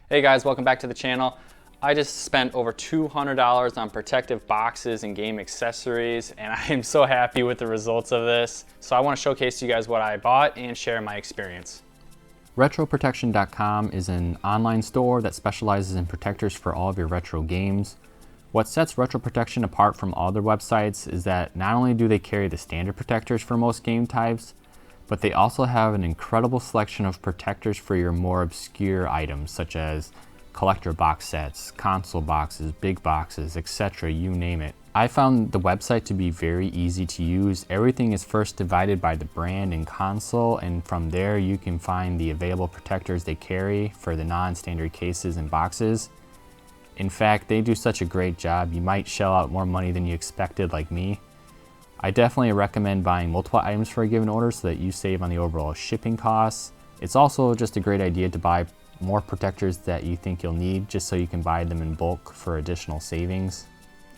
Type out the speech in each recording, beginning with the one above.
Hey guys, welcome back to the channel. I just spent over $200 on protective boxes and game accessories, and I am so happy with the results of this. So I want to showcase to you guys what I bought and share my experience. RetroProtection.com is an online store that specializes in protectors for all of your retro games. What sets RetroProtection apart from other websites is that not only do they carry the standard protectors for most game types, but they also have an incredible selection of protectors for your more obscure items such as collector box sets, console boxes, big boxes, etc., you name it. I found the website to be very easy to use. Everything is first divided by the brand and console, and from there you can find the available protectors they carry for the non-standard cases and boxes. In fact, they do such a great job, you might shell out more money than you expected like me. I definitely recommend buying multiple items for a given order so that you save on the overall shipping costs. It's also just a great idea to buy more protectors that you think you'll need just so you can buy them in bulk for additional savings.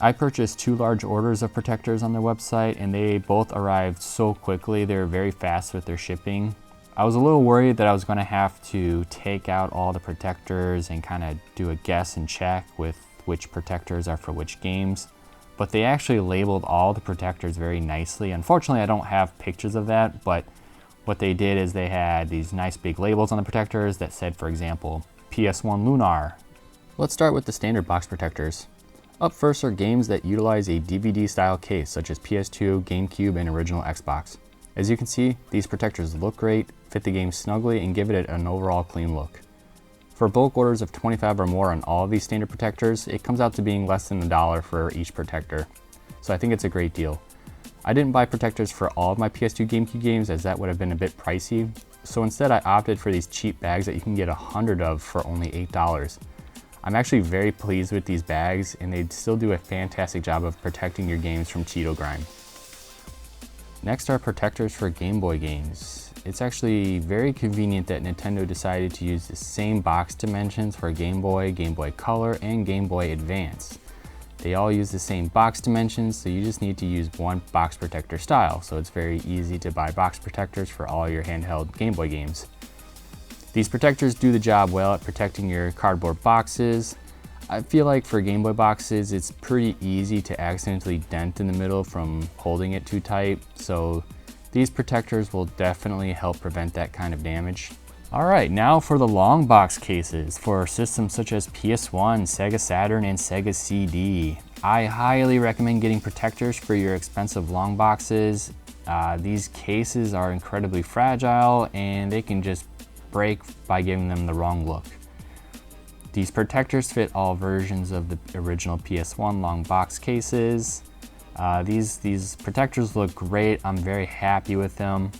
I purchased 2 large orders of protectors on their website and they both arrived so quickly. They were very fast with their shipping. I was a little worried that I was going to have to take out all the protectors and kind of do a guess and check with which protectors are for which games, but they actually labeled all the protectors very nicely. Unfortunately, I don't have pictures of that, but what they did is they had these nice big labels on the protectors that said, for example, PS1 Lunar. Let's start with the standard box protectors. Up first are games that utilize a DVD style case such as PS2, GameCube, and original Xbox. As you can see, these protectors look great, fit the game snugly, and give it an overall clean look. For bulk orders of 25 or more on all of these standard protectors, it comes out to being less than $1 for each protector. So I think it's a great deal. I didn't buy protectors for all of my PS2 GameCube games as that would have been a bit pricey, so instead I opted for these cheap bags that you can get 100 of for only $8. I'm actually very pleased with these bags and they still do a fantastic job of protecting your games from Cheeto grime. Next are protectors for Game Boy games. It's actually very convenient that Nintendo decided to use the same box dimensions for Game Boy, Game Boy Color, and Game Boy Advance. They all use the same box dimensions, so you just need to use one box protector style, so it's very easy to buy box protectors for all your handheld Game Boy games. These protectors do the job well at protecting your cardboard boxes. I feel like for Game Boy boxes, it's pretty easy to accidentally dent in the middle from holding it too tight, so these protectors will definitely help prevent that kind of damage. Alright, now for the long box cases for systems such as PS1, Sega Saturn, and Sega CD. I highly recommend getting protectors for your expensive long boxes. These cases are incredibly fragile and they can just break by giving them the wrong look. These protectors fit all versions of the original PS1 long box cases. These protectors look great. I'm very happy with them.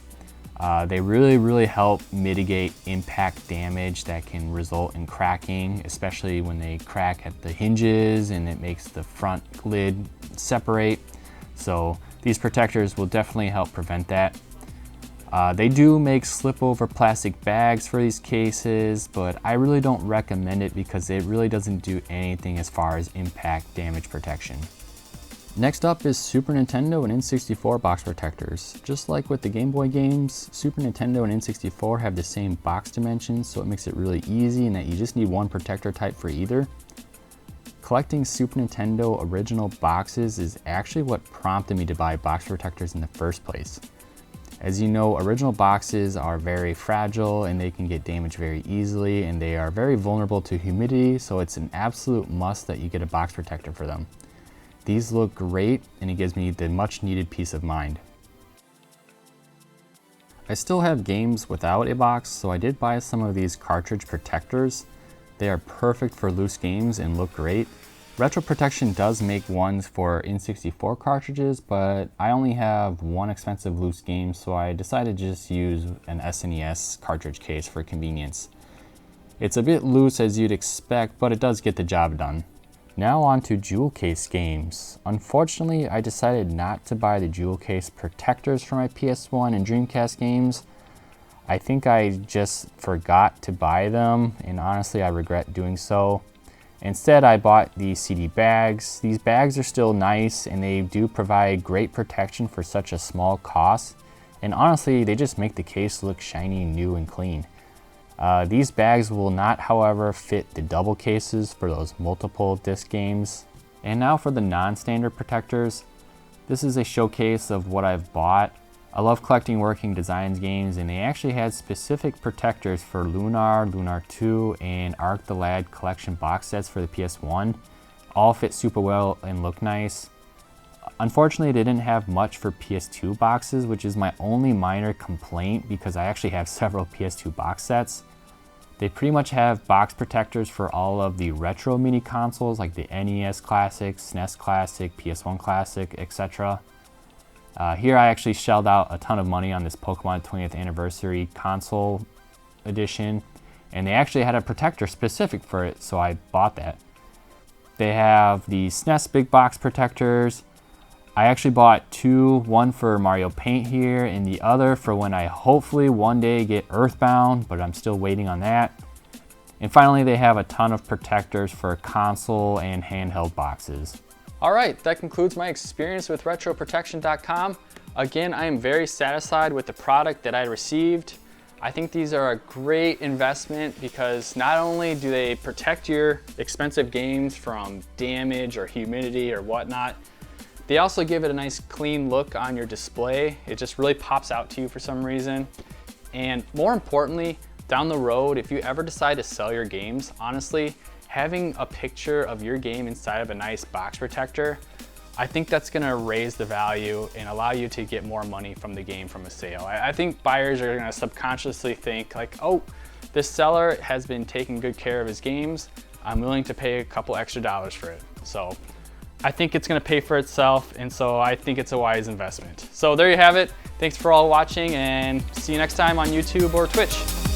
They really help mitigate impact damage that can result in cracking, especially when they crack at the hinges and it makes the front lid separate. So these protectors will definitely help prevent that. They do make slip over plastic bags for these cases, but I really don't recommend it because it really doesn't do anything as far as impact damage protection. Next up is Super Nintendo and N64 box protectors. Just like with the Game Boy games, Super Nintendo and N64 have the same box dimensions, so it makes it really easy in that you just need one protector type for either. Collecting Super Nintendo original boxes is actually what prompted me to buy box protectors in the first place. As you know, original boxes are very fragile and they can get damaged very easily, and they are very vulnerable to humidity, so it's an absolute must that you get a box protector for them. These look great and it gives me the much needed peace of mind. I still have games without a box, so I did buy some of these cartridge protectors. They are perfect for loose games and look great. RetroProtection does make ones for N64 cartridges, but I only have one expensive loose game, so I decided to just use an SNES cartridge case for convenience. It's a bit loose as you'd expect, but it does get the job done. Now on to jewel case games. Unfortunately, I decided not to buy the jewel case protectors for my PS1 and Dreamcast games. I think I just forgot to buy them, and honestly I regret doing so. Instead, I bought these CD bags. These bags are still nice and they do provide great protection for such a small cost. And honestly, they just make the case look shiny, new, and clean. These bags will not, however, fit the double cases for those multiple disc games. And now for the non-standard protectors. This is a showcase of what I've bought. I love collecting working designs games, and they actually had specific protectors for Lunar, Lunar 2, and Ark the Lad collection box sets for the PS1. All fit super well and look nice. Unfortunately, they didn't have much for PS2 boxes, which is my only minor complaint because I actually have several PS2 box sets. They pretty much have box protectors for all of the retro mini consoles like the NES Classic, SNES Classic, PS1 Classic, etc. Here I actually shelled out a ton of money on this Pokemon 20th Anniversary Console Edition, and they actually had a protector specific for it, so I bought that. They have the SNES big box protectors. I actually bought two, one for Mario Paint here and the other for when I hopefully one day get Earthbound, but I'm still waiting on that. And finally, they have a ton of protectors for console and handheld boxes. All right, that concludes my experience with RetroProtection.com. Again, I am very satisfied with the product that I received. I think these are a great investment because not only do they protect your expensive games from damage or humidity or whatnot, they also give it a nice clean look on your display. It just really pops out to you for some reason. And more importantly, down the road, if you ever decide to sell your games, honestly, having a picture of your game inside of a nice box protector, I think that's gonna raise the value and allow you to get more money from the game from a sale. I think buyers are gonna subconsciously think like, oh, this seller has been taking good care of his games. I'm willing to pay a couple extra dollars for it. So I think it's gonna pay for itself, and so I think it's a wise investment. So there you have it. Thanks for all watching, and see you next time on YouTube or Twitch.